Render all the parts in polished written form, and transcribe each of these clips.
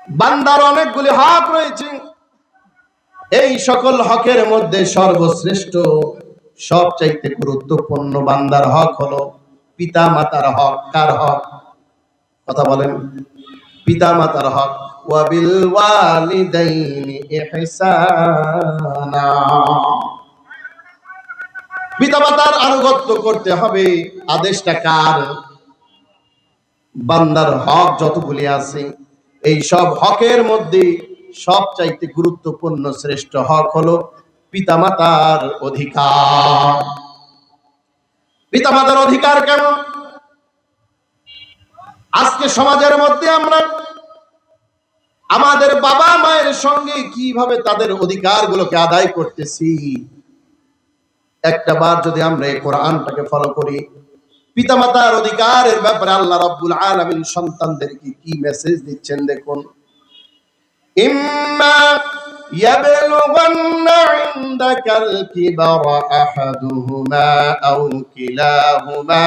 বান্দার অনেকগুলি হক রয়েছে। এই সকল হকের মধ্যে সর্বশ্রেষ্ঠ, সবচাইতে গুরুত্বপূর্ণ বান্দার হক হলো পিতা মাতার হক। কার হক? কথা বলেন। পিতা মাতার হক। ওয়াবিল ওয়ালিদাইনি ইহসানা। পিতা মাতার আনুগত্য করতে হবে। আদেশটা কার? বান্দার হক যতগুলি আছে, এই সব হকের মধ্যে সবচাইতে গুরুত্বপূর্ণ শ্রেষ্ঠ হক হলো পিতামাতার অধিকার। পিতামাতার অধিকার কেমন? আজকে সমাজের মধ্যে আমরা আমাদের বাবা মায়ের সঙ্গে কিভাবে তাদের অধিকারগুলোকে আদায় করতেছি, একটা বার যদি আমরা এই কোরআনটাকে ফলো করি, পিতামাতার অধিকারের ব্যাপারে আল্লাহ রাব্বুল আলামিন সন্তানদেরকে কি মেসেজ দিচ্ছেন দেখুন। ইম্মা ইয়াবলুগান্না ইনদাকাল কিবারা আহাদুহুমা আও কিলাহুমা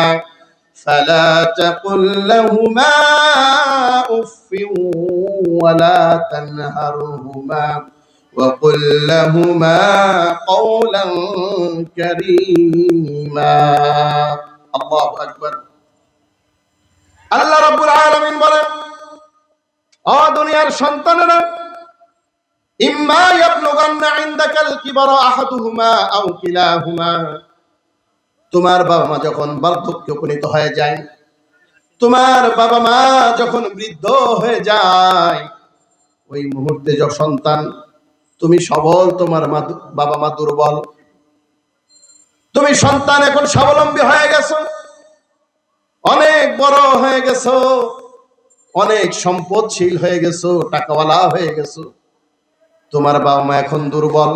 ফালা তাকুল লাহুমা উফফিন ওয়ালা তানহারহুমা وقل لهما قولا كريما। আল্লাহু আকবার। আল্লাহ রাব্বুল আলামিন বলেন, ও দুনিয়ার সন্তানেরা, ইম্মা ইয়াবলুগান্না ইনদাকাল কিবারা আহাদুহুমা আও কিলাহুমা, তোমার বাবা মা যখন বার্ধক্যে উপনীত হয়ে যায়, তোমার বাবা মা যখন বৃদ্ধ হয়ে যায়, ওই মুহূর্তে যখন সন্তান, তুমি সবল, তোমার বাবা মা দুর্বল, তুমি সন্তান এখন স্বাবলম্বী হয়ে গেছো, অনেক বড় হয়ে গেছো, অনেক সম্পদশীল হয়ে গেছো, টাকাওয়ালা হয়ে গেছো, তোমার বাবা মা এখন দুর্বল।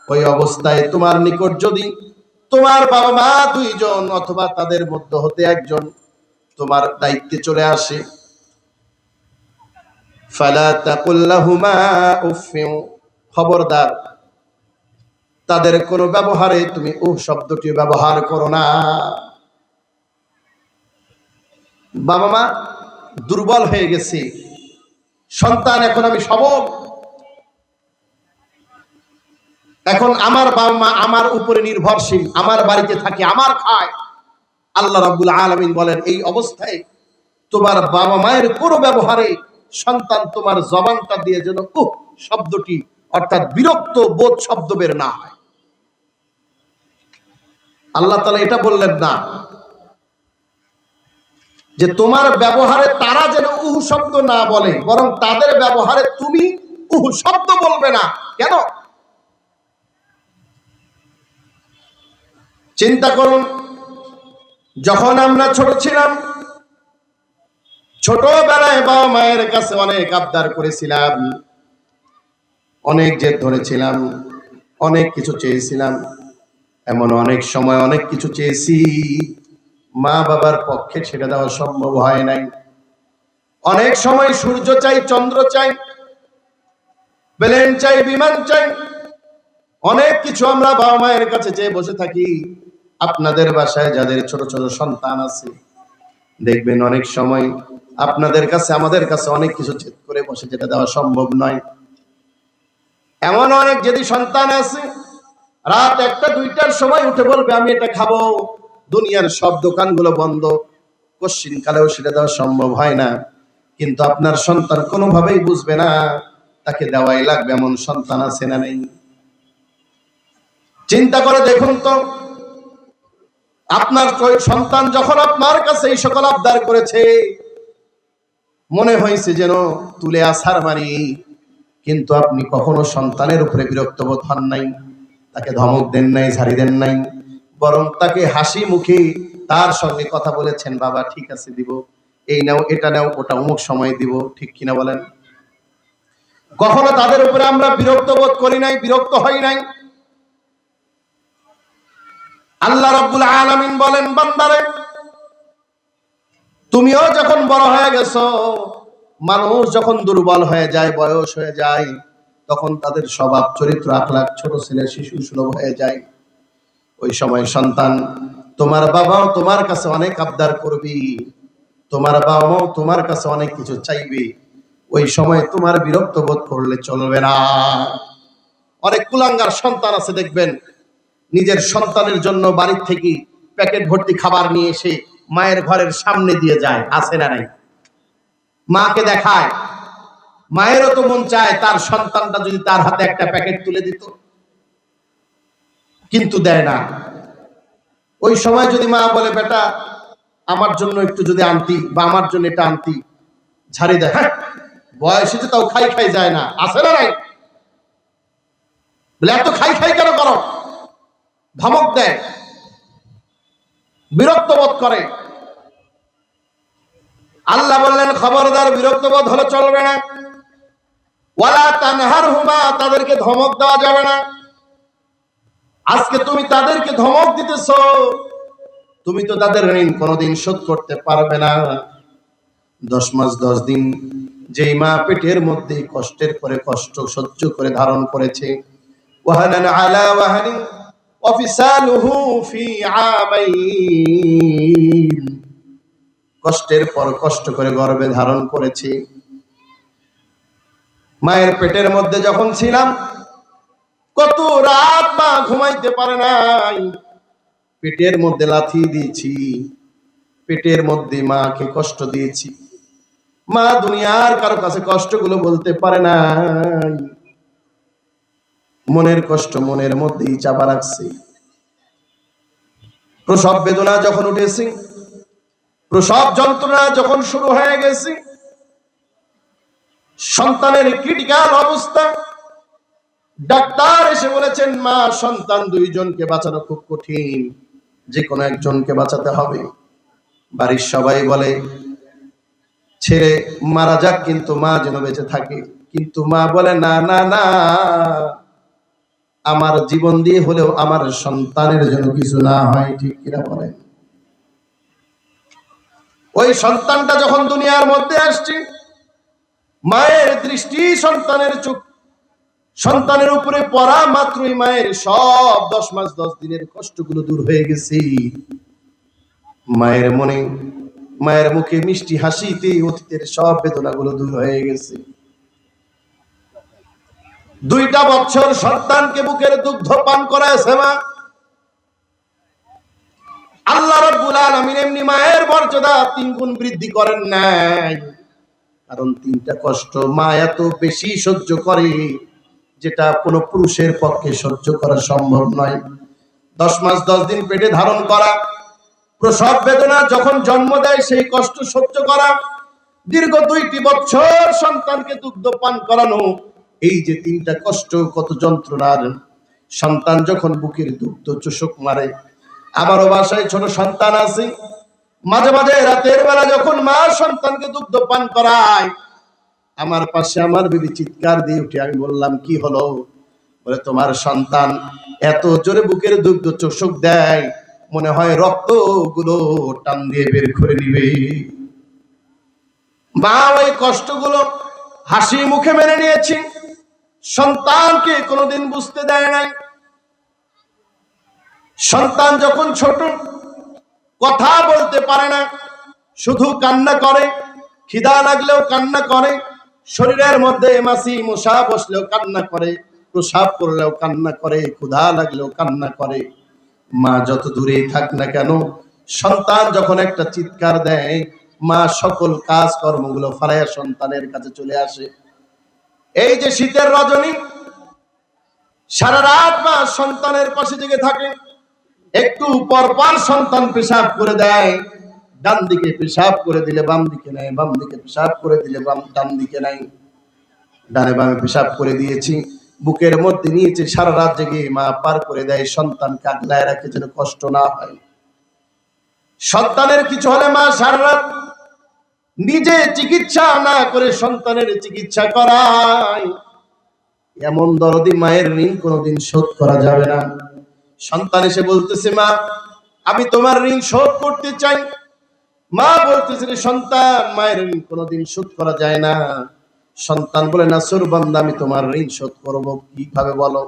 ওই অবস্থায় তোমার নিকট যদি তোমার বাবা মা দুইজন অথবা তাদের মধ্য হতে একজন তোমার দায়িত্বে চলে আসে, ফালা তাকুল লাহুমা উফফিন, খবরদার তাদের কোনো ব্যবহারে তুমি উহ শব্দটি ব্যবহার করো না। বাবা মা দুর্বল হয়ে গেছে, সন্তান এখন আমি সবল, এখন আমার বাবা মা আমার উপরে নির্ভরশীল, আমার বাড়িতে থাকে, আমার খায়। আল্লাহ রাব্বুল আলামিন বলেন, এই অবস্থায় তোমার বাবা মায়ের কোনো ব্যবহারে সন্তান তোমার জবানটা দিয়ে যেন উহ শব্দটি অর্থাৎ বিরক্ত বোধ শব্দ বের না হয়। আল্লাহ তাআলা এটা বললেন না যে তোমার ব্যবহারে তারা যেন উহ শব্দ না বলে, বরং তাদের ব্যবহারে তুমি উহ শব্দ বলবে না। কেন? চিন্তা করুন, যখন আমরা ছোট ছিলাম, ছোটবেলায় বাবা মায়ের কাছে অনেক আবদার করেছিলাম, অনেক জেদ ধরেছিলাম, অনেক কিছু চেয়েছিলাম, এমন অনেক সময় অনেক কিছু চেয়েছি, মা বাবার পক্ষে সেটা দেওয়া সম্ভব হয় নাই। অনেক সময় সূর্য চাই, চন্দ্র চাই, প্লেন চাই, বিমান চাই, অনেক কিছু আমরা বাবা মায়ের কাছে চেয়ে বসে থাকি। আপনাদের বাসায় যাদের ছোট ছোট সন্তান আছে, দেখবেন অনেক সময় আপনাদের কাছে আমাদের কাছে অনেক কিছু জেদ করে বসে, যেটা দেওয়া সম্ভব নয়। এমন অনেক যদি সন্তান আছে, রাত 1টা-2টার সময় উঠে বলবে আমি এটা খাবো, দুনিয়ার সব দোকানগুলো বন্ধ, কোশ্চিন কালেও সেটা দেওয়া সম্ভব হয় না। কিন্তু আপনার সন্তান কোনোভাবেই বুঝবে না তাকে দেওয়াই লাগবে, এমন সন্তান আছে না নেই? চিন্তা করে দেখুন তো, আপনার সন্তান যখন আপনার কাছে এই সকল আবদার করেছে, মনে হয়েছে যেন তুলে আছার মারি, কিন্তু আপনি কখনো সন্তানের উপরে বিরক্ত বোধ হন নাই, তাকে ধমক দেন নাই, ঝাড়ি দেন নাই, বরং তাকে হাসি মুখে তার সঙ্গে কথা বলেছেন, বাবা ঠিক আছে দিব, এই নাও, এটা নাও, ওটা অমুক সময় দিব। ঠিক কিনা বলেন? কখনো তাদের উপরে আমরা বিরক্ত বোধ করি নাই, বিরক্ত হই নাই। আল্লাহ রাব্বুল আলামিন বলেন, বান্দারে তুমিও যখন বড় হয়ে গেছো, মানুষ যখন দুর্বল হয়ে যায়, বয়স হয়ে যায়, তখন তাদের স্বভাব চরিত্র আখলাক ছোট ছেলে শিশু সুলভ হয়ে যায়। ওই সময় সন্তান, তোমার বাবাও তোমার কাছে অনেক আবদার করবি, তোমার বাবা মাও তোমার কাছে অনেক কিছু চাইবে, ওই সময় তোমার বিরক্ত বোধ করলে চলবে না। অনেক কুলাঙ্গার সন্তান আছে দেখবেন, নিজের সন্তানের জন্য বাড়ির থেকে প্যাকেট ভর্তি খাবার নিয়ে এসে মায়ের ঘরের সামনে দিয়ে যায়, আছে না নাই? মাকে দেখায়। মায়েরও তো মন চায় তার সন্তানটা যদি তার হাতে একটা প্যাকেট তুলে দিত, কিন্তু দেয় না। ওই সময় যদি মা বলে, বেটা আমার জন্য একটু যদি আনতি, বা আমার জন্য এটা আনতি, ঝাড়ি দেয়, হ্যাঁ বয়স হয়েছে তাও খাই খাই যায় না, আছে না নাই? বলে এত খাই খাই কেন করো, ধমক দেয়, বিরক্ত বোধ করে। আল্লাহ বললেন খবরদার, বিরক্ত বোধ হলে চলবে না। ওয়ালা তানহারহুমা, তাদেরকে ধমক দেওয়া যাবে না। আজকে তুমি তাদেরকে ধমক দিতেছো, তুমি তো তাদের ঋণ কোনোদিন শোধ করতে পারবে না। 10 মাস 10 দিন যেই মা পেটের মধ্যে কষ্টের পরে কষ্ট সহ্য করে ধারণ করেছে, ওয়াহানান আলা ওয়াহানিন ওয়া ফিসালুহু ফি আমাইন, কষ্টের পর কষ্ট করে গর্ভে ধারণ করেছে। মায়ের পেটের মধ্যে যখন ছিলাম, কত রাত মা ঘুমাইতে পারে নাই, পেটের মধ্যে লাথি দিয়েছি, পেটের মধ্যে মাকে কষ্ট দিয়েছি। মা দুনিয়ার কারো কাছে কষ্টগুলো বলতে পারে না, মনের কষ্ট মনের মধ্যেই চাপা রাখছে। প্রসব বেদনা যখন উঠেছে, প্রসব যন্ত্রণা যখন শুরু হয়ে গেছে, সন্তানের ক্রিটিক্যাল অবস্থা, ডাক্তার এসে বলেছেন মা সন্তান 2 জনকে বাঁচানো খুব কঠিন, যে কোনো একজনকে বাঁচাতে হবে। বাড়ির সবাই বলে ছেড়ে মারা যাক, কিন্তু মা যেন বেঁচে থাকে। কিন্তু মা বলে না না না, আমার জীবন দিয়ে হলেও আমার সন্তানের জন্য কিছু না হয়, ঠিক কিনা বলেন? ওই সন্তানটা যখন দুনিয়ার মধ্যে আসছে, মায়ের দৃষ্টি সন্তানের চোখ সন্তানের উপরে পড়া মাত্রই মায়ের সব 10 মাস 10 দিনের কষ্টগুলো দূর হয়ে গেছে। মায়ের মনে, মায়ের মুখে মিষ্টি হাসিতে অতীতের সব বেদনাগুলো দূর হয়ে গেছে। 2টা বছর সন্তানকে বুকের দুগ্ধ পান করায়ছে মা। আল্লাহ রাব্বুল আলামিন এমনি মায়ের মর্যাদা 3 গুণ বৃদ্ধি করেন নাই, কারণ 3টা কষ্ট মা এত বেশি সহ্য করে, যেটা কোনো পুরুষের পক্ষে সহ্য করা সম্ভব নয়। 10 মাস 10 দিন পেটে ধারণ করা, প্রসব বেদনা যখন জন্ম দেয় সেই কষ্ট সহ্য করা, দীর্ঘ 2টি বছর সন্তানকে দুগ্ধ পান করানো, এই যে 3টা কষ্ট, কত যন্ত্রণার। সন্তান যখন বুকের দুগ্ধ চোষক মারে, আমারও বাসায় ছোট সন্তান আছে, মাঝে মাঝে রাতের বেলা যখন মা সন্তানকে দুগ্ধ পান করায়, আমার পাশে আমার বিবি চিৎকার দিয়ে উঠে, আমি বললাম কি হলো? বলে তোমার সন্তান এত জোরে বুকের দুগ্ধ চোষক দেয়, মনে হয় রক্ত গুলো টান দিয়ে বের করে নিবে। মা ওই কষ্টগুলো হাসি মুখে মেনে নিয়েছি, সন্তানকে কোনোদিন বুঝতে দেয় নাই। সন্তান যখন ছোট, কথা বলতে পারে না, শুধু কান্না করে, খিদা লাগলেও কান্না করে, শরীরের মধ্যে মাছি মশা বসলেও কান্না করে, প্রসাব করলেও কান্না করে, ক্ষুধা লাগলেও কান্না করে। মা যত দূরেই থাক না কেন, সন্তান যখন একটা চিৎকার দেয়, মা সকল কাজ কর্মগুলো ফালাইয়া সন্তানের কাছে চলে আসে। এই যে শীতের রজনী, সারা রাত মা সন্তানের পাশে জেগে থাকে। একটু পর পর সন্তান পেশাব করে দেয়, ডান দিকে পেশাব করে দিলে বাম দিকে নাই, বাম দিকে পেশাব করে দিলে ডান দিকে নাই। ডানে বামে পেশাব করে দিয়েছি, বুকের মধ্যে নিয়েছে, সারা রাত জেগে মা পার করে দেয়, সন্তানকে আগলায় রাখে যেন কষ্ট না হয়। সন্তানের কিছু হলে মা সারা রাত নিজে চিকিৎসা না করে সন্তানের চিকিৎসা করায়। এমন দরদি মায়ের ঋণ কোনোদিন শোধ করা যাবে না। সন্তান এসে বলতেছে মা আমি তোমার ঋণ শোধ করতে চাই। মা বলতেছে সন্তান মায়ের ঋণ কোনোদিন শোধ করা যায় না। সন্তান বলে নাছোর বান্দা আমি তোমার ঋণ শোধ করব কিভাবে বলো?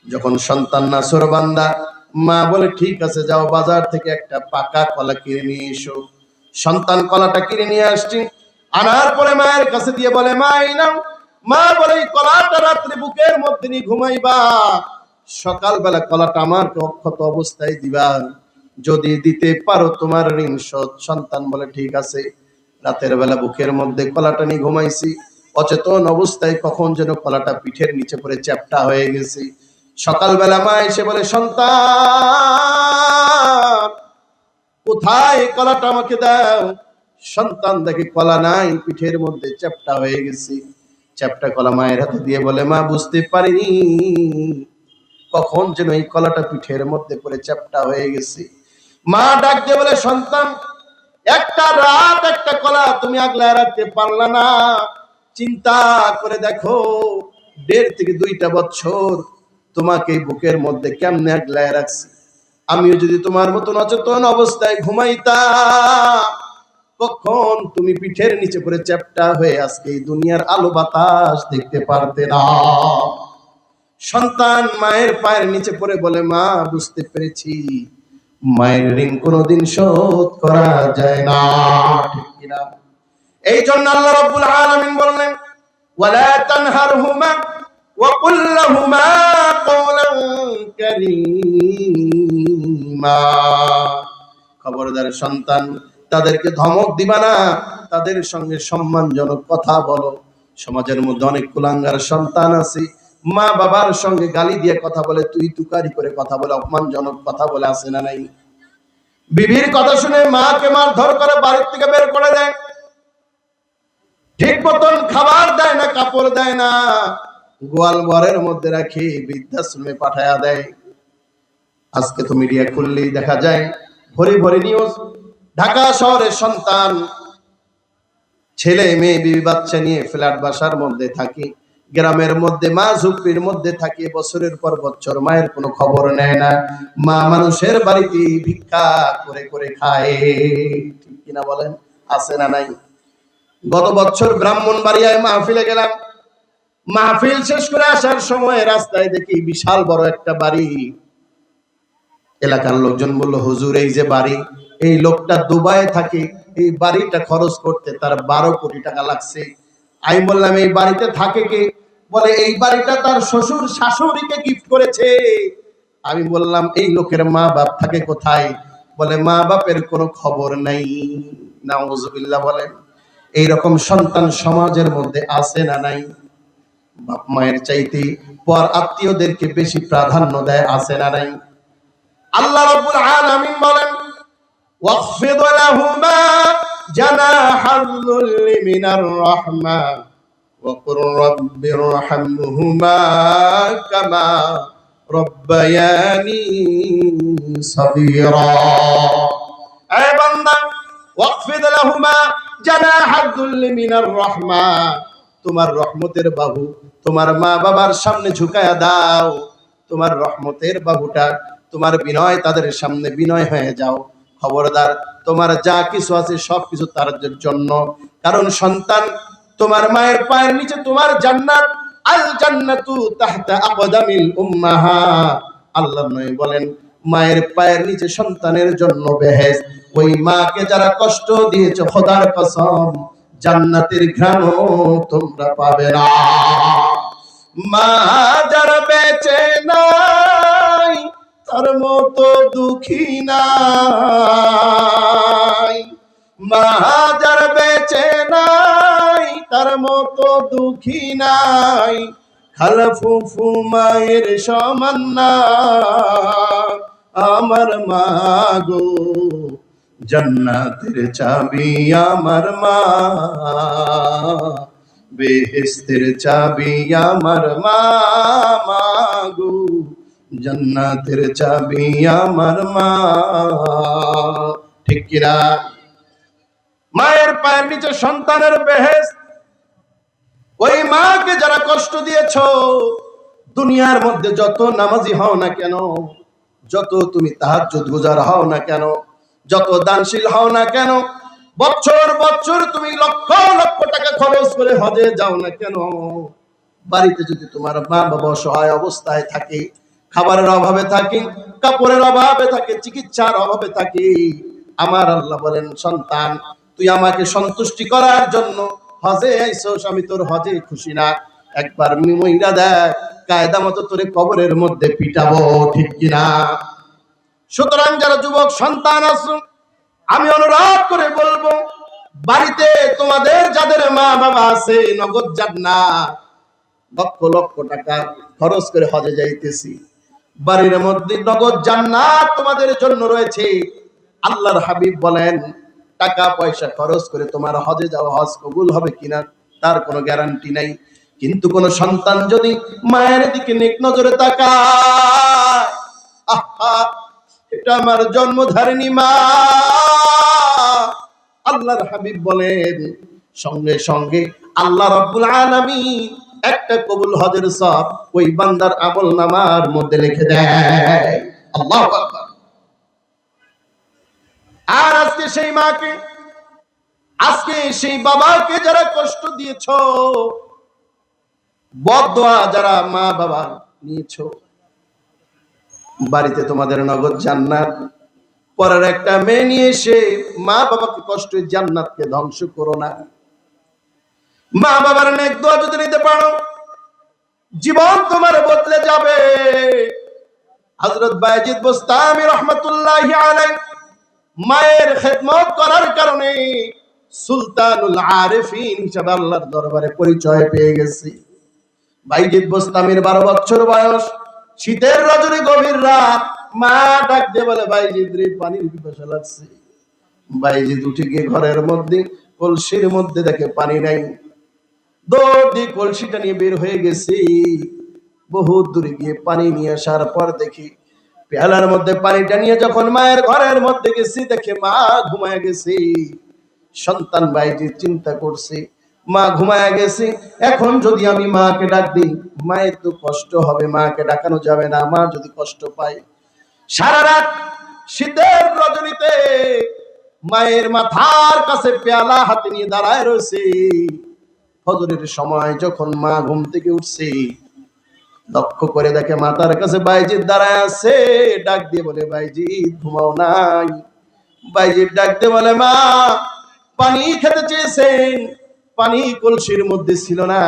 যখন সন্তান নাছোর বান্দা, মা বলে ঠিক আছে যাও বাজার থেকে একটা পাকা কলা কিনে নিয়ে এসো। সন্তান কলাটা কিনে নিয়ে আসছে, আনার পরে মায়ের কাছে দিয়ে বলে, মা এই নাও। মা বলে, এই কলাটা রাত্রে বুকের মধ্যে নিয়ে ঘুমাইবা, সকালবেলা কলাটা আমাকে অক্ষত অবস্থায় দিবা, যদি দিতে পারো তোমার ঋণ শোধ। সন্তান বলে, ঠিক আছে। রাতের বেলা বুকের মধ্যে কলাটা নিয়ে ঘুমাইছি, অচেতন অবস্থায় কখন যেন কলাটা পিঠের নিচে পড়ে চ্যাপ্টা হয়ে গেছে। সকালবেলা মা এসে বলে, সন্তান কোথায়, কলাটা আমাকে দাও। সন্তান দেখে কলা নাই, পিঠের মধ্যে চ্যাপ্টা হয়ে গেছে। চ্যাপ্টা কলা মায়ের হাতে দিয়ে বলে, মা বুঝতে পারিনি কখন যেন এই কলাটা পিঠের মধ্যে পড়ে চ্যাপ্টা হয়ে গেছে। মা ডাক দিয়ে বলে, সন্তান একটা রাত একটা কলা তুমি আগলায় রাখতে পারলা না, চিন্তা করে দেখো 1.5 থেকে 2টা বছর তোমাকে বুকের মধ্যে কেমনে আগলায় রাখছি। আমিও যদি তোমার মতন অচেতন অবস্থায় ঘুমাইতাম, কখন তুমি পিঠের নিচে পড়ে চ্যাপ্টা হয়ে আজকে এই দুনিয়ার আলো বাতাস দেখতে পারতে না। সন্তান মায়ের পায়ের নিচে পড়ে বলে, মা বুঝতে পেরেছি, মায়ের ঋণ কোনোদিন শোধ করা যায় না, ঠিক কিনা? এই জন্য আল্লাহ রাব্বুল আলামিন বললেন, ওয়ালা তানহারহুমা ওয়া কুল লাহুমা কওলান কারীমা। খবরদার সন্তান, তাদেরকে ধমক দিবা না, তাদের সঙ্গে সম্মানজনক কথা বলো। সমাজের মধ্যে অনেক কুলাঙ্গার সন্তান আছে, মা বাবার সঙ্গে গালি দিয়ে কথা বলে, তুই তুকারি করে কথা বলে, অপমানজনক কথা বলে, আছে না নাই? বিবির কথা শুনে মাকে মারধর করে বাড়ির থেকে বের করে দেয়, ঠিক মতন খাবার দেয় না, কাপড় দেয় না, গোয়াল ঘরের মধ্যে রাখি বৃদ্ধাশ্রমে পাঠায়া দেয়। আজকে তো মিডিয়া খুললেই দেখা যায় ভরি ভরি নিউজ। ঢাকা শহরের সন্তান, ছেলে মেয়ে বিবি বাচ্চা নিয়ে ফ্ল্যাট বাসার মধ্যে থাকি, গ্রামের মধ্যে মা ঝুপড়ির মধ্যে থাকে, বছরের পর বছর মায়ের কোনো খবর নেয় না। মা মানুষের বাড়িতে ভিক্ষা করে করে খায়, ঠিক কিনা বলেন? আছে না নাই? গত বছর ব্রাহ্মণবাড়িয়ায় মাহফিলে গেলাম। মাহফিল শেষ করে আসার সময় রাস্তায় দেখি বিশাল বড় একটা বাড়ি। এলাকার লোকজন বলল, হুজুর এই যে বাড়ি, এই লোকটা দুবাইয়ে থাকে, এই বাড়িটা খরচ করতে তার 12 কোটি টাকা লাগছে। আমি বললাম, এই বাড়িতে থাকে কে? বলে, এই বাড়িটা তার শ্বশুর শাশুড়িকে গিফট করেছে। আমি বললাম, এই লোকের মা বাপ থাকে কোথায়? বলে, মা বাপের কোনো খবর নাই। নাউজুবিল্লাহ বলেন। এইরকম সন্তান সমাজের মধ্যে আছে না নাই? বাপ মায়ের চাইতে পর আত্মীয়দেরকে বেশি প্রাধান্য দেয়, আছে না নাই? আল্লাহ রাব্বুল আলামিন বলেন, ওয়াখফিদ লাহুমা জানাহাল যুল্লি মিনার রাহমা ওয়া কুর রাব্বিরহামহুমা কামা রাব্বায়ানি সাগীরা। এ বান্দা, ওয়াখফিদ লাহুমা জানাহাল যুল্লি মিনার রাহমা, তোমার রহমতের বাহু তোমার মা বাবার সামনে ঝুঁকায়া দাও। তোমার রহমতের বাহুটা, তোমার বিনয় তাদের সামনে বিনয় হয়ে যাও। খবরদার, তোমার যা কিছু আছে সবকিছু তার জন্য। কারণ সন্তান, তোমার মায়ের পায়ের নিচে তোমার জান্নাত। আল জান্নাতু তাহতা আকদামিল উম্মাহাত। আল্লাহ নবী বলেন, মায়ের পায়ের নিচে সন্তানের জন্য বেহেশত। ওই মাকে যারা কষ্ট দিয়েছে, খোদার কসম, জান্নাতের ঘ্রাণও তোমরা পাবে না। মা যারা বেঁচে নাই তার মতো দুঃখী নাই। মা যারা বেঁচে নাই তার মতো দুঃখী নাই। খালা ফুফু মায়ের সমান না আমার মা গো, জান্নাতের চাবি আমার মা, বেহেশতের চাবি আমার মা, মা গো, জান্নাতের চাবি আমার মা, ঠিক কিনা? মায়ের পায়ের নিচে সন্তানের বেহেশত। ওই মাকে যারা কষ্ট দিয়েছ, দুনিয়ার মধ্যে যত নামাজি হও না কেন, যত তুমি তাহাজ্জুদ গুজার হও না কেন, যত দানশীল হও না কেন, বছর বছর তুমি লক্ষ লক্ষ টাকা খরচ করে হজে যাও না কেন, বাড়িতে যদি তোমার মা বাবা অসহায় অবস্থায় থাকে, খাবারের অভাবে থাকে, কাপড়ের অভাবে থাকে, চিকিৎসার অভাবে থাকে, আমার আল্লাহ বলেন, সন্তান তুই আমাকে সন্তুষ্টি করার জন্য হজে আইছস, আমি তোর হজে খুশি না। একবার মইরা দেখ, কায়দা মতো তোরে কবরের মধ্যে পিটাবো, ঠিক কিনা? সুতরাং যারা যুবক সন্তান আছো, আমি অনুরোধ করে বলবো, বাড়িতে তোমাদের যাদের মা বাবা আছে, নগদ জান্নাত, লক্ষ লক্ষ টাকা খরচ করে হজে যাইতেছি, বাড়ির মধ্যে নগদ জান্নাত তোমাদের জন্য রয়েছে। আল্লাহর হাবিব বলেন, টাকা পয়সা খরচ করে তোমার হজে যাও, হজ কবুল হবে কিনা তার কোনো গ্যারান্টি নাই। কিন্তু কোন সন্তান যদি মায়ের দিকে নেক নজরে তাকায়, আহা, এটা আমার জন্মধারিণী মা, আল্লাহর হাবিব বলেন সঙ্গে সঙ্গে আল্লাহ রাব্বুল আলামিন একটা কবুল হজের সওয়াব ওই বান্দার আমলনামার মধ্যে লিখে দেয়। আল্লাহু আকবার। আর আজকে সেই মাকে, আজকে সেই বাবাকে যারা কষ্ট দিয়েছো, বদদোয়া যারা মা বাবা নিয়েছো, বাড়িতে তোমাদের নগদ জান্নাত, পরের একটা মেয়ে নিয়ে এসে মা বাবাকে কষ্ট, জান্নাতকে ধ্বংস করো না। মা বাবার নেক দোয়া যদি নিতে পারো, জীবন তোমার বদলে যাবে। হযরত বায়েজিদ বুস্তামি রাহমাতুল্লাহি আলাইহি মায়ের খেদমত করার কারণে সুলতানুল আরিফিন হিসেবে আল্লাহর দরবারে পরিচয় পেয়ে গেছি। বায়েজিদ বুস্তামির 12 বছর বয়স, শীতের রজনী গভীর রাত, মা ডাক দিয়ে বলে, বায়েজিদ রে, পানির পিপাসা লাগছে। বায়েজিদ উঠে গিয়ে ঘরের মধ্যে কলসির মধ্যে দেখে পানি নাই, দৌড় দিয়ে কলসিটা নিয়ে বের হয়ে গেছি। বহুত দূরে গিয়ে পানি নিয়ে আসার পর দেখি পেয়ালার মধ্যে পানিটা নিয়ে যখন মায়ের ঘরের মধ্যে গেছি, দেখে মা ঘুমায় গেছি। সন্তান বাইজি চিন্তা করছে, মা ঘুমায় গেছে, এখন যদি আমি মাকে ডাক দিই মায়ের তো কষ্ট হবে, মাকে ডাকানো যাবে না, মা যদি কষ্ট পায়। সারা রাত শীতের রজনীতে মায়ের মাথার কাছে পেয়ালা হাতে নিয়ে দাঁড়ায় রয়েছে। ফজরের সময় যখন মা ঘুম থেকে উঠছে, লক্ষ্য করে দেখে মাতার কাছে বাইজিদ দাঁড়ায় আছে। ডাক দিয়ে বলে, বাইজিদ ঘুমাও নাই? বাইজিদ ডাক দিয়ে বলে, মা পানি খেতে চেয়েছেন, পানি কলসির মধ্যে ছিল না,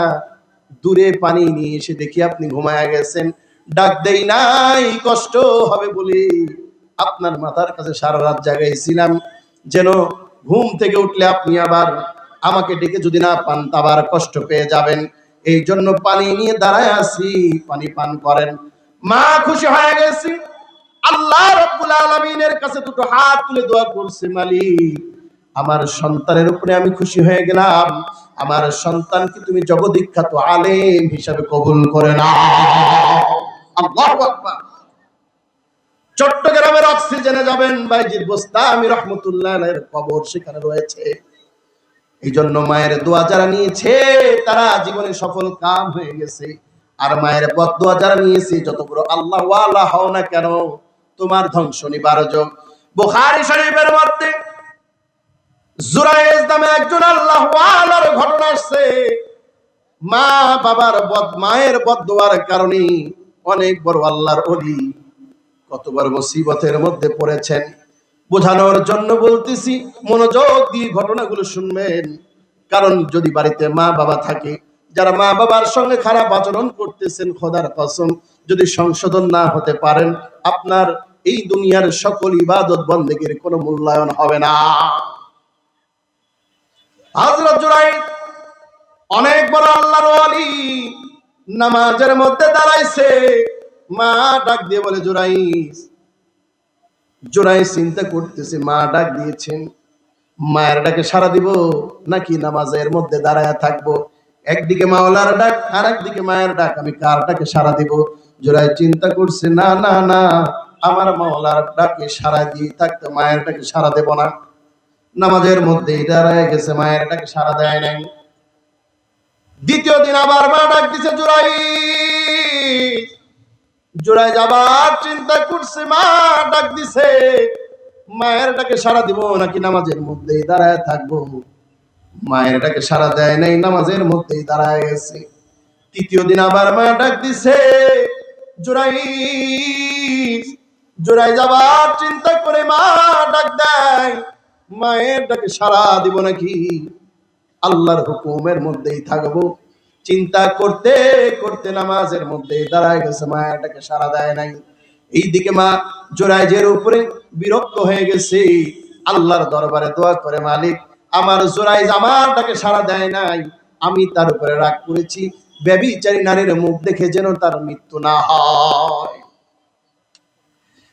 দূরে পানি নিয়ে এসে দেখি আপনি ঘুমায়া গেছেন। ডাক দেই নাই কষ্ট হবে বলে আপনার মাথার কাছে সারা রাত জাগাইছিলাম, যেন ঘুম থেকে উঠলে আপনি আবার আমাকে ডেকে যদি না পান আবার কষ্ট পেয়ে যাবেন, এই জন্য পানি নিয়ে দাঁড়ায় আছি, পানি পান করেন। মা খুশি হয়ে গেছি, আল্লাহ রাব্বুল আলামিনের কাছে দুটো হাত তুলে দোয়া করছে, মালিক আমার সন্তানের উপরে আমি খুশি হয়ে গেলাম, আমার সন্তানকে তুমি জগদ্বিখ্যাত আলেম হিসাবে কবুল করে নাও। আল্লাহু আকবার। চট্টগ্রামের অক্সিজেনে যাবেন, বায়েজিদ বুস্তামি রাহমাতুল্লাহ আলাইহির কবর সেখানে রয়েছে। এই জন্য মায়ের দোয়া যারা নিয়েছে তারা জীবনে সফল কাম হয়ে গেছে। আর মায়ের বদদোয়া যারা নিয়েছে, যত বড় আল্লাহ ওয়ালা হও না কেন, তোমার ধ্বংস নিবারক। বুখারী শরীফের মধ্যে জুরাইজ নামে একজন আল্লাহ ওয়ালার ঘটনা আসছে। মা বাবার মায়ের বদদোয়ার কারণে অনেক বড় আল্লাহর ওলি কতবার মুসিবতের মধ্যে পড়েছেন। বোঝানোর জন্য বলতেছি, মনোযোগ দিয়ে ঘটনাগুলো শুনবেন। কারণ যদি বাড়িতে মা বাবা থাকে, যারা মা বাবার সঙ্গে খারাপ আচরণ করতেছেন, খোদার কসম যদি সংশোধন না হতে পারেন, আপনার এই দুনিয়ার সকল ইবাদত বন্দেগীর কোনো মূল্যায়ন হবে না। হযরত জুরাইজ অনেক বড় আল্লাহর ওলি, নামাজের মধ্যে দাঁড়াইছে। মা ডাক দিয়ে বলে, জুরাইজ। জুরাইজ চিন্তা করতেছে, মা ডাক দিয়েছেন, মায়ের ডাকে সাড়া দিব নাকি নামাজের মধ্যে দাঁড়ায় থাকবো? একদিকে মাওলার ডাক, আর একদিকে মায়ের ডাক, আমি কার ডাকে সাড়া দিব? জুরাইজ চিন্তা করছে, না না না, আমার মাওলার ডাকে সাড়া দিয়ে থাকতে মায়ের ডাকে সাড়া দেব না। নামাজের মধ্যেই দাঁড়ায় গেছে, মায়ের ডাকে সাড়া দেয় নাই। দ্বিতীয় দিন আবার মা ডাক দিছে, জুরাইজ। জুরাইজ আবার চিন্তা করছে, মা ডাক দিছে, মায়ের ডাকে সাড়া দিব নাকি নামাজের মধ্যেই দাঁড়ায় থাকবো? মায়ের ডাকে সাড়া দেয় নাই, নামাজের মধ্যেই দাঁড়ায় গেছে। তৃতীয় দিন আবার মা ডাক দিছে, জুরাইজ। জুরাইজ আবার চিন্তা করে মা ডাক দেয়, মায়ের ডাকে সাড়া দিব নাকি আল্লাহর হুকুমের মধ্যেই থাকবো। চিন্তা করতে করতে নামাজের মধ্যে দাঁড়ায় গেছে, মায়ের ডাকে সাড়া দেয় নাই। এইদিকে মা জোরাইজের উপরে বিরক্ত হয়ে গেছে, আল্লাহর দরবারে দোয়া করে, মালিক আমার জোরাইজ আমার ডাকে সাড়া দেয় নাই, আমি তার উপরে রাগ করেছি, ব্যভিচারী নারীর মুখ দেখে যেন তার মৃত্যু না হয়,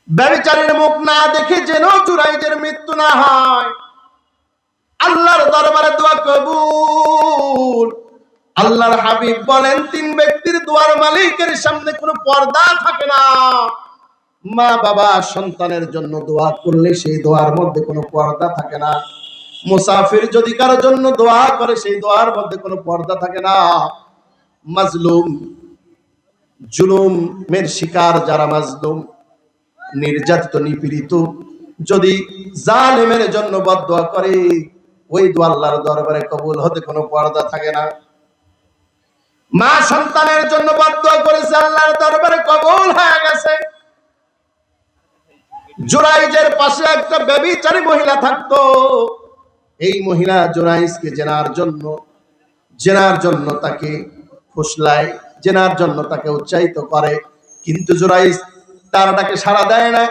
ব্যভিচারীর মুখ না দেখে যেন জোরাইজের মৃত্যু না হয়। আল্লাহর দরবারে দোয়া কবুল। আল্লাহর হাবিব বলেন, তিন ব্যক্তির দোয়ার মালিকের সামনে কোনো পর্দা থাকে না। মা বাবা সন্তানের জন্য দোয়া করলে সেই দোয়ার মধ্যে কোনো পর্দা থাকে না। মুসাফির যদি কারোর জন্য দোয়া করে সেই দোয়ার মধ্যে কোনো পর্দা থাকে না। মাজলুম, জুলুমের শিকার যারা, মাজলুম নির্যাতিত নিপীড়িত, যদি জালেমের জন্য বদদোয়া করে ওই দোয়া আল্লাহর দরবারে কবুল হতে কোনো পর্দা থাকে না। মা সন্তানের জন্য বদদোয়া করেছে, আল্লাহর দরবারে কবুল হয়ে গেছে। জুরাইজের পাশে একটা ব্যভিচারী মহিলা থাকতো। এই মহিলা জুরাইজকে জেনার জন্য তাকে ফুসলায়, জেনার জন্য তাকে উৎসাহিত করে, কিন্তু জুরাইজ তার ডাকে সাড়া দেয় না।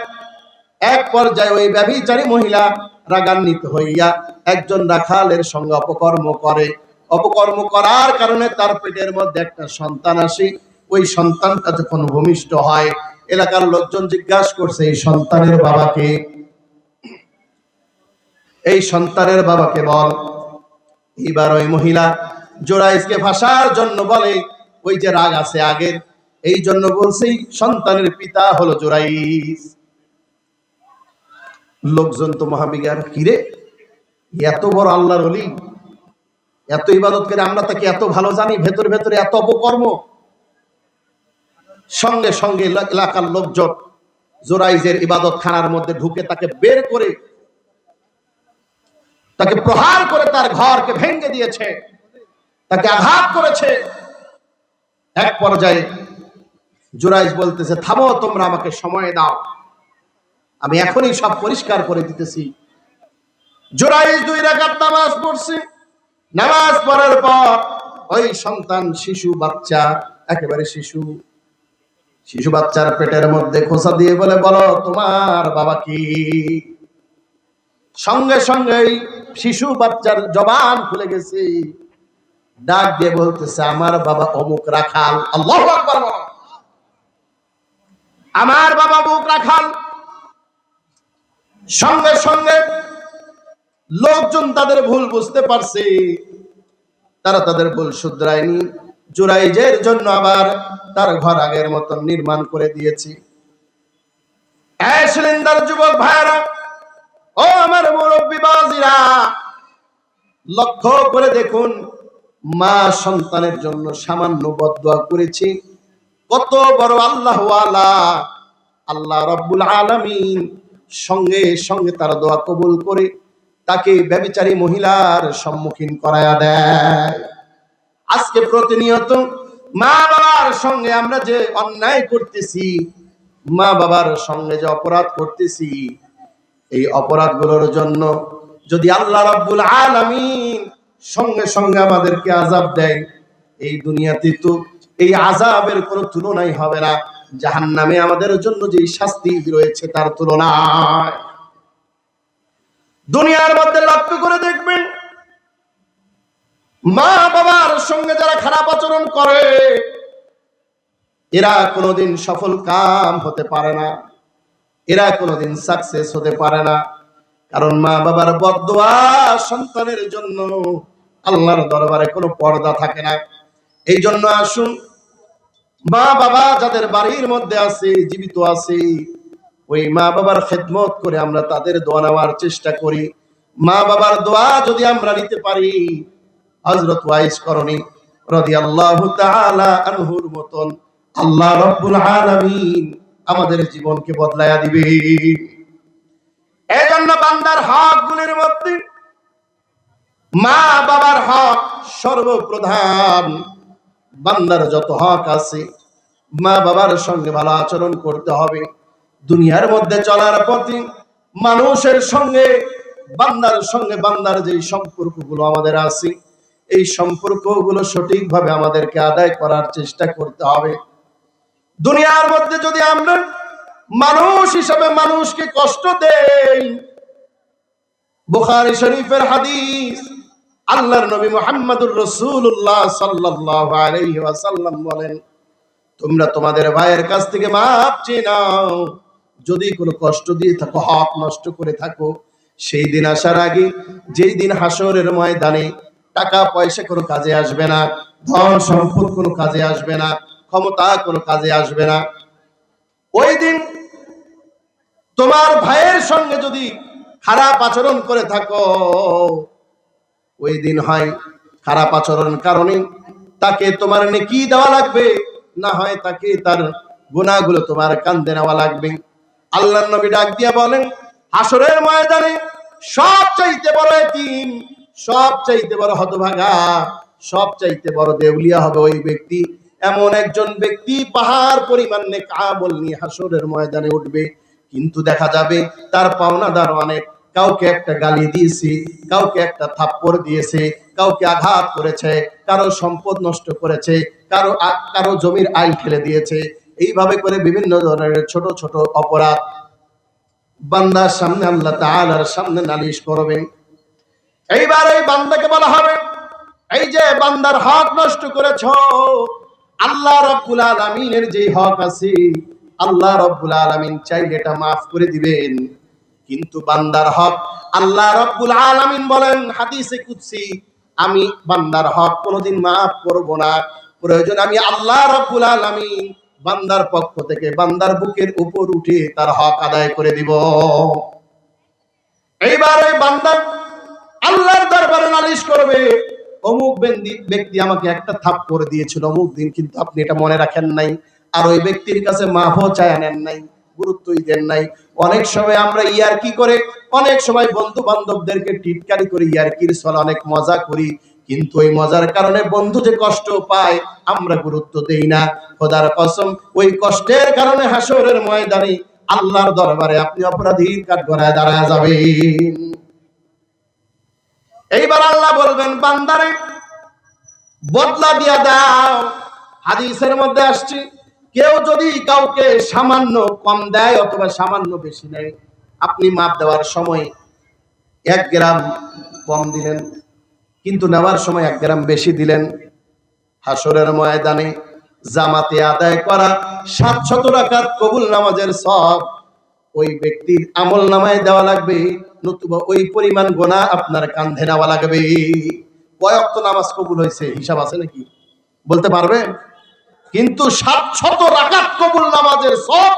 এক পর্যায়ে ওই ব্যভিচারী মহিলা রাগান্বিত হইয়া একজন রাখালের সঙ্গে অপকর্ম করে। অপকর্ম করার কারণে তার পেটের মধ্যে একটা সন্তান আসে। ওই সন্তানটা যখন ভূমিষ্ঠ হয়, এলাকার লোকজন জিজ্ঞাসা করছে, এই সন্তানের বাবাকে, এই সন্তানের বাবাকে বল। এবার ওই মহিলা জোরাইজকে ফাঁসার জন্য বলে, ওই যে রাগ আছে আগের, এই জন্য বলছি সন্তানের পিতা হলো জোরাইজ। লোকজন তো মহাবিগার, কিরে এত বড় আল্লাহর ওলি, এত ইবাদত করে, আমরা তাকে এত ভালো জানি, ভেতরে ভেতরে এত অপকর্ম। সঙ্গে সঙ্গে এলাকার লোকজন জোরাইজের ইবাদত খানার মধ্যে ঢুকে তাকে বের করে, তাকে প্রহার করে তার ঘরকে ভেঙে দিয়েছে, তাকে আঘাত করেছে। এক পর্যায়ে জোরাইজ বলতেছে, থামো তোমরা, আমাকে সময় দাও, আমি এখনই সব পরিষ্কার করে দিতেছি। জোরাইজ 2 রাকাত নামাজ পড়ছে। নামাজ পড়ার পর ওই সন্তান, শিশু বাচ্চা, একেবারে শিশু বাচ্চার পেটের মধ্যে খোঁচা দিয়ে বলে, বলো তোমার বাবা কি? সঙ্গে সঙ্গে শিশু বাচ্চার জবান খুলে গেছে, ডাক দিয়ে বলতেছে, আমার বাবা অমুক রাখাল। আল্লাহু আকবার বলো। আমার বাবা অমুক রাখাল। সঙ্গে সঙ্গে লোকজন তাদের ভুল বুঝতে পারছে, তারা তাদের ভুল শুধরায়নি। জুরাইজের জন্য আবার তার ঘর আগের মতন নির্মাণ করে দিয়েছে। সিলিন্ডার যুবক ভাইরা, ও আমার মুরব্বী বাজিরা, লক্ষ্য করে দেখুন, মা সন্তানের জন্য সামান্য বদদোয়া করেছে, কত বড় আল্লাহওয়ালা আল্লাহ রব্বুল আলামিন সঙ্গে সঙ্গে তার দোয়া কবুল করে তাকে ব্যভিচারী মহিলার সম্মুখীন করায়া দেয়। আজকে প্রতিনিয়ত মা বাবার সঙ্গে আমরা যে অন্যায় করতেছি, মা বাবার সঙ্গে যে অপরাধ করতেছি, এই অপরাধগুলোর জন্য যদি আল্লাহ রাব্বুল আলামিন সঙ্গে সঙ্গে আমাদেরকে আযাব দেয়, এই দুনিয়াতে তো এই আযাবের কোনো তুলনাই হবে না। জাহান্নামে আমাদের জন্য যে শাস্তি রয়েছে তার তুলনায়। দুনিয়ার মধ্যে লক্ষ্য করে দেখবেন, মা বাবার সঙ্গে যারা খারাপ আচরণ করে, এরা কোনোদিন সফল কাম হতে পারে না, এরা কোনোদিন সাকসেস হতে পারে না। কারণ মা বাবার বদদোয়া সন্তানের জন্য আল্লাহর দরবারে কোনো পর্দা থাকে না। এই জন্য আসুন, মা বাবা যাদের বাড়ির মধ্যে আছে, জীবিত আছে, ওই মা বাবার খেদমত করে আমরা তাদের দোয়া নেওয়ার চেষ্টা করি। মা বাবার দোয়া যদি আমরা নিতে পারি, হযরত ওয়াইস করণী রাদিয়াল্লাহু তাআলা আনহুর মতন আল্লাহ রাব্বুল আলামিন আমাদের জীবনকে বদলায়া দিবে। এজন্য বান্দার হকগুলির মধ্যে মা বাবার হক সর্বপ্রধান। বান্দার যত হক আছে, মা বাবার সঙ্গে ভালো আচরণ করতে হবে। দুনিয়ার মধ্যে চলার পথে মানুষের সঙ্গে বান্দার সঙ্গে বান্দার যে সম্পর্কগুলো আমাদের আছে, এই সম্পর্কগুলো সঠিকভাবে আমাদেরকে আদায় করার চেষ্টা করতে হবে। দুনিয়ার মধ্যে যদি আমরা মানুষ হিসাবে মানুষকে কষ্ট দেই, বুখারী শরীফের হাদিস, আল্লাহর নবী মুহাম্মদুর রাসূলুল্লাহ সাল্লাল্লাহু আলাইহি ওয়াসাল্লাম বলেন, তোমরা তোমাদের ভাইয়ের কাছ থেকে মাপ চেয়ে নাও। যদি কোনো কষ্ট দিয়ে থাকো, হক নষ্ট করে থাকো, সেই দিন আসার আগে, যেই দিন হাসরের ময়দানে টাকা পয়সা কোনো কাজে আসবে না, ধন সম্পদ কোনো কাজে আসবে না, ক্ষমতা কোনো কাজে আসবে না, ওই দিন তোমার ভাইয়ের সঙ্গে যদি খারাপ আচরণ করে থাকো, ওই দিন হয় খারাপ আচরণ কারণে তাকে তোমার নেকি দেওয়া লাগবে, না হয় তাকে তার গুনাহগুলো তোমার কাঁধে নেওয়া লাগবে। আল্লাহর নবী ডাক দিয়া বলেন, হাসরের ময়দানে সবচাইতে বড় এতিম, সবচাইতে বড় হতভাগা, সবচাইতে বড় দেউলিয়া হবে ওই ব্যক্তি। এমন একজন ব্যক্তি পাহাড় পরিমাণ নেক আমল নিয়ে হাসরের ময়দানে উঠবে, কিন্তু দেখা যাবে তার পাওনাদার অনেক, কাউকে একটা গালি দিয়েছে, কাউকে একটা থাপ্পড় দিয়েছে, কাউকে আঘাত করেছে, কারো সম্পদ নষ্ট করেছে, কারো জমির আইল ঠেলে দিয়েছে। এইভাবে করে বিভিন্ন ধরনের ছোট ছোট অপরাধ বান্দার সামনে আল্লাহ তাআলার সামনে নালিশ করবেন। এইবার এই বান্দাকে বলা হবে, এই যে বান্দার হক নষ্ট করেছ, আল্লাহ রাব্বুল আলামিনের যে হক আছে, আল্লাহ রাব্বুল আলামিন চাইলে এটা মাফ করে দিবেন। কিন্তু বান্দার হক, আল্লাহ রাব্বুল আলামিন বলেন হাদিসে কুদসি, আমি বান্দার হক কোনোদিন মাফ করব না। প্রয়োজন আমি আল্লাহ রাব্বুল আলামিন বান্দার পক্ষ থেকে বান্দার বুকের উপর উঠে তার হক আদায় করে দিব। এইবার ওই বান্দা আল্লাহর দরবারে নালিশ করবে, অমুক ব্যক্তি আমাকে একটা থাপ্পড় দিয়েছিল অমুক দিন, কিন্তু আপনি এটা মনে রাখেন নাই, আর ওই ব্যক্তির কাছে মাফও চায় নেন নাই, গুরুত্বই দেন নাই। অনেক সময় আমরা ইয়ারকি করে, অনেক সময় বন্ধু বান্ধবদেরকে টিটকারি করি, ইয়ারকির ছলে অনেক মজা করি, কিন্তু ওই মজার কারণে বন্ধু যে কষ্ট পায় আমরা গুরুত্ব দেই না। খোদার কসম, ওই কষ্টের কারণে হাসরের ময়দানে আল্লাহর দরবারে আপনি অপরাধীর কাঠগড়ায় দাঁড়ায় যাবেন। এইবার আল্লাহ বলবেন, বান্দারে বদলা দিয়া দাও। হাদিসের মধ্যে আসছে, কেউ যদি কাউকে সামান্য কম দেয় অথবা সামান্য বেশি নেয়, আপনি মাপ দেওয়ার সময় 1 গ্রাম কম দিলেন, কিন্তু নেওয়ার সময় 1 গ্রাম বেশি দিলেন, হাসরের ময়দানে জামাতে আদায় করা 700 রাকাত কবুল নামাজের সওয়াব ওই ব্যক্তির আমল নামায় দেওয়া লাগবে, নতুবা ওই পরিমাণ গুনাহ আপনার কাঁধে নেওয়া লাগবে। কয় ওয়াক্ত নামাজ কবুল হয়েছে হিসাব আছে নাকি বলতে পারবেন? কিন্তু 700 রাকাত কবুল নামাজের সওয়াব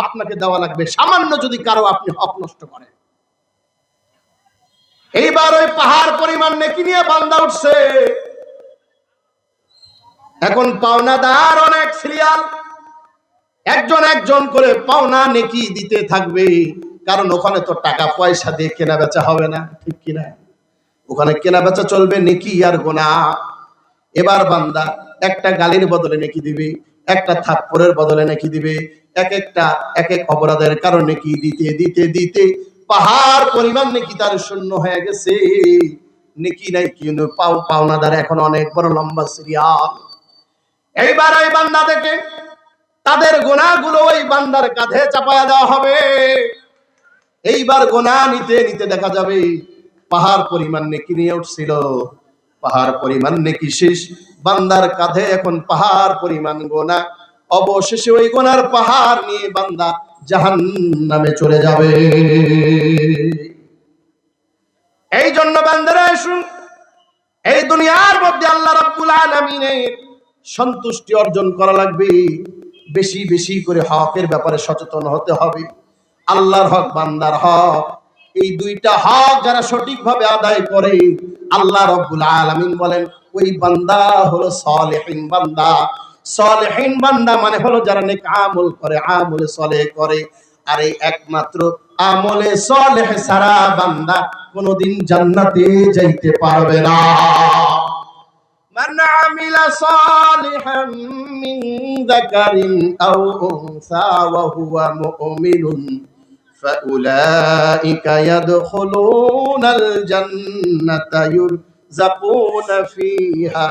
আপনাকে দেওয়া লাগবে, সামান্য যদি কারো আপনি হক নষ্ট করেন। এইবার ওই পাহাড় পরিমাণ নেকি নিয়ে বান্দা উঠছে। এখন পাওনাদার অনেক সিরিয়াল, একজন একজন করে পাওনা নেকি দিতে থাকবে, কারণ ওখানে তো টাকা পয়সা দিয়ে কেনা বেচা হবে না, ঠিক কিনা? ওখানে কেনা বেচা চলবে নেকি আর গুনাহ। এবার বান্দা একটা গালির বদলে নেকি দিবে, একটা থাপ্পড়ের বদলে নেকি দিবে, এক এক অপরাধের কারণে নেকি দিতে দিতে দিতে পাহাড় পরিমাণ নেকি তার শূন্য হয়ে গেছে। নেকি নাই, কিন্তু পাওনাদার এখন অনেক বড় লম্বা সিরিয়াল। এইবার ওই বান্দা দেখে তাদের গুনাহগুলো ওই বান্দার কাঁধে চাপায়া দেওয়া হবে। এইবার গুনাহ নিতে নিতে দেখা যাবে পাহাড় পরিমাণ নেকি নিয়ে উঠছিল, পাহাড় পরিমাণ নেকি শেষ, বান্দার কাঁধে এখন পাহাড় পরিমাণ গুনাহ। অবশেষে ওই গুনার পাহাড় নিয়ে বান্দা জাহান্নামে চলে যাবে। এই জন্য বান্দারা শুন, এই দুনিয়ার মধ্যে আল্লাহ রাব্বুল আলামিনের সন্তুষ্টি অর্জন করা লাগবে, বেশি বেশি করে হকের ব্যাপারে সচেতন হতে হবে। আল্লাহর হক, বান্দার হক, এই দুইটা হক যারা সঠিকভাবে আদায় করে, আল্লাহ রাব্বুল আলামিন বলেন ওই বান্দা হলো সালেহিন বান্দা। সালেহিন বান্দা মানে হলো যারা নেক আমল করে, আমলে সালেহ করে। আর এই একমাত্র আমলে সালেহ সারা বান্দা কোনদিন জান্নাতে যাইতে পারবে না। من عمل صالحا من ذكر أو أنثى وهو مؤمن ফাউলাইকা ইয়াদখুলুনাল জান্নাতা ইউরযাকুনা ফিহা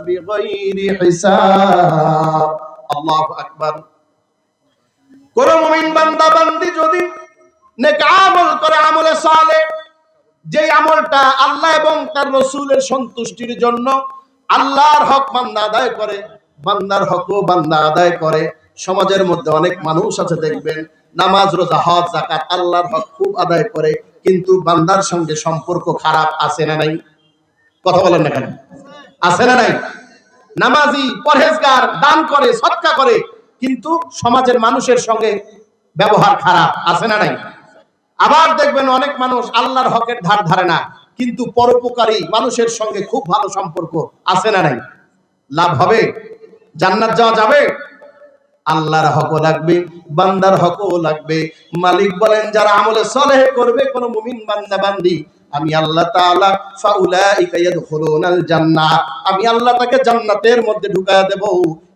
বিগাইরি হিসাব। আল্লাহু আকবার। কোন মুমিন বান্দা বান্দি যদি নেক আমল করে, আমলে সালেহ, যে আমলটা আল্লাহ এবং তার রাসূলের সন্তুষ্টির জন্য, আল্লাহর হক বান্দা আদায় করে, বান্দার হকও বান্দা আদায় করে। সমাজের মধ্যে অনেক মানুষ আছে দেখবেন নামাজ, রোজা, হজ, যাকাত, আল্লাহর হক খুব আদায় করে, কিন্তু বান্দার সঙ্গে সম্পর্ক খারাপ। আছে না নাই? কথা বলেন না কেন? আছে না নাই? নামাজি, পরহেজগার, দান করে, সদকা করে, কিন্তু সমাজের মানুষের সঙ্গে ব্যবহার খারাপ। আছে না নাই? আবার দেখবেন অনেক মানুষ আল্লাহর হকের ধার ধারে না, কিন্তু পরোপকারী মানুষের সঙ্গে খুব ভালো সম্পর্ক। আছে না নাই? লাভ হবে? জান্নাত যাওয়া যাবে? আল্লাহর হকও লাগবে, বান্দার হকও লাগবে। মালিক বলেন যারা আমলে সালেহ করবে, কোন মুমিন বান্দা বান্দি, আমি আল্লাহ তাআলা ফাউলাইকা ইয়াদখুলুনাল জান্নাহ, আমি আল্লাহ তাকে জান্নাতের মধ্যে ঢুকায়া দেব।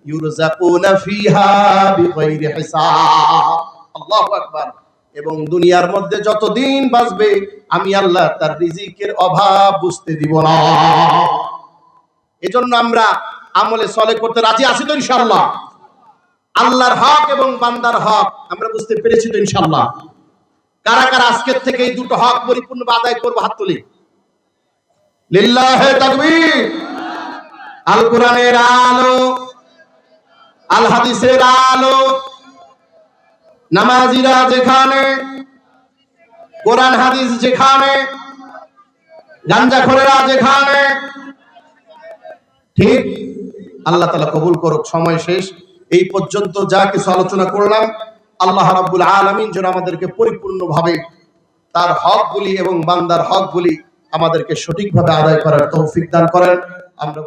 ইউরযাকুনা ফিহা বিগাইরি হিসাব। আল্লাহু আকবার। এবং দুনিয়ার মধ্যে যতদিন বাঁচবে আমি আল্লাহ তার রিজিকের অভাব বুঝতে দিব না। এজন্য আমরা আমলে সালেহ করতে রাজি আছি তো ইনশাআল্লাহ? আল্লাহর হক এবং বান্দার হক আমরা বুঝতে পেরেছি তো ইনশাআল্লাহ? কারা কারা আজকের থেকে এই দুটো হক পরিপূর্ণভাবে আদায় করব? হাত তুলি। লিল্লাহে তাকবীর। আল কোরআনের আলো, আল হাদিসের আলো, নামাজিরা যেখানে, কোরআন হাদিস যেখানে, গাঞ্জাখোরেরা যেখানে। ঠিক? আল্লাহ তাআলা কবুল করুক। সময় শেষ। এই পর্যন্ত যা কিছু আলোচনা করলাম, আল্লাহ রাব্বুল আলামিন যেন আমাদেরকে পরিপূর্ণভাবে তার হকগুলি এবং বান্দার হকগুলি আমাদেরকে সঠিকভাবে আদায় করার তৌফিক দান করেন। আমরা